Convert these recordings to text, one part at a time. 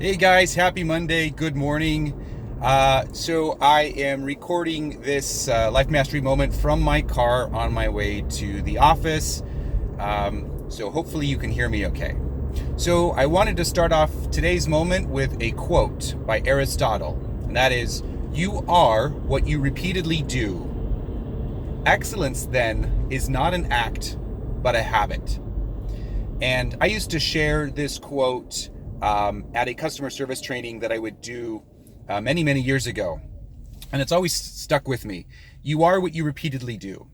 Hey guys, happy Monday, good morning. So I am recording this Life Mastery moment from my car on my way to the office. So hopefully you can hear me okay. So I wanted to start off today's moment with a quote by Aristotle, and that is, "You are what you repeatedly do. Excellence, then, is not an act, but a habit." And I used to share this quote at a customer service training that I would do many, many years ago. And it's always stuck with me. You are what you repeatedly do.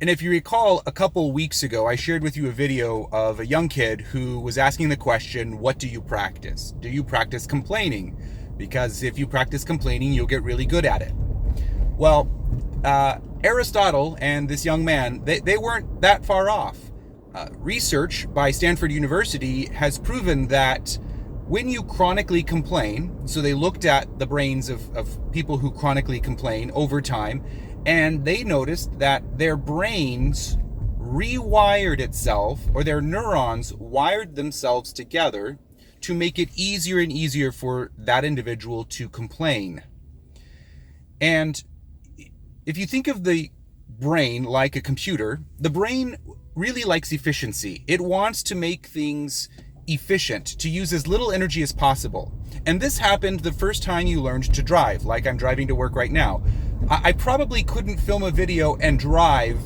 And if you recall, a couple weeks ago, I shared with you a video of a young kid who was asking the question, what do you practice? Do you practice complaining? Because if you practice complaining, you'll get really good at it. Well, Aristotle and this young man, they weren't that far off. Research by Stanford University has proven that when you chronically complain, so they looked at the brains of people who chronically complain over time, and they noticed that their brains rewired itself, or their neurons wired themselves together to make it easier and easier for that individual to complain. And if you think of the brain like a computer, the brain really likes efficiency. It wants to make things efficient, to use as little energy as possible. And this happened the first time you learned to drive, like I'm driving to work right now. I probably couldn't film a video and drive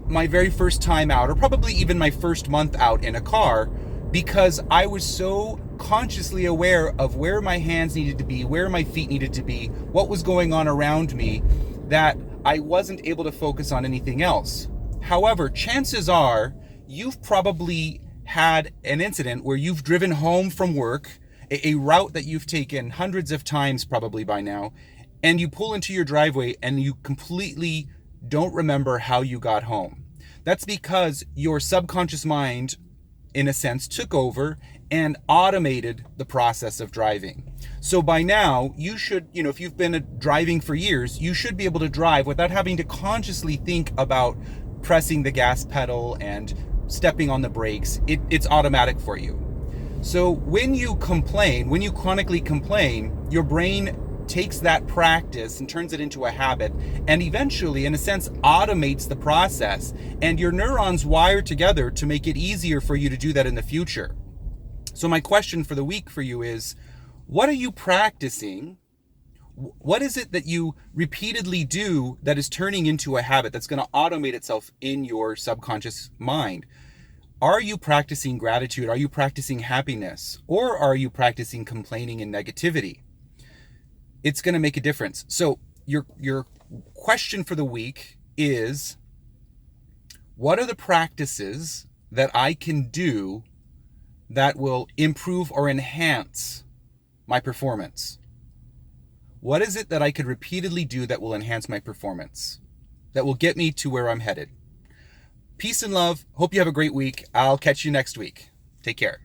my very first time out, or probably even my first month out in a car, because I was so consciously aware of where my hands needed to be, where my feet needed to be, what was going on around me, that I wasn't able to focus on anything else. However, chances are you've probably had an incident where you've driven home from work, a route that you've taken hundreds of times probably by now, and you pull into your driveway and you completely don't remember how you got home. That's because your subconscious mind, in a sense, took over and automated the process of driving. So by now, you should, if you've been driving for years, you should be able to drive without having to consciously think about pressing the gas pedal and stepping on the brakes. It's automatic for you. So when you complain, when you chronically complain, your brain takes that practice and turns it into a habit, and eventually, in a sense, automates the process, and your neurons wire together to make it easier for you to do that in the future. So my question for the week for you is, what are you practicing? What is it that you repeatedly do that is turning into a habit that's going to automate itself in your subconscious mind? Are you practicing gratitude? Are you practicing happiness? Or are you practicing complaining and negativity? It's going to make a difference. So your question for the week is, what are the practices that I can do that will improve or enhance my performance? What is it that I could repeatedly do that will enhance my performance, that will get me to where I'm headed? Peace and love. Hope you have a great week. I'll catch you next week. Take care.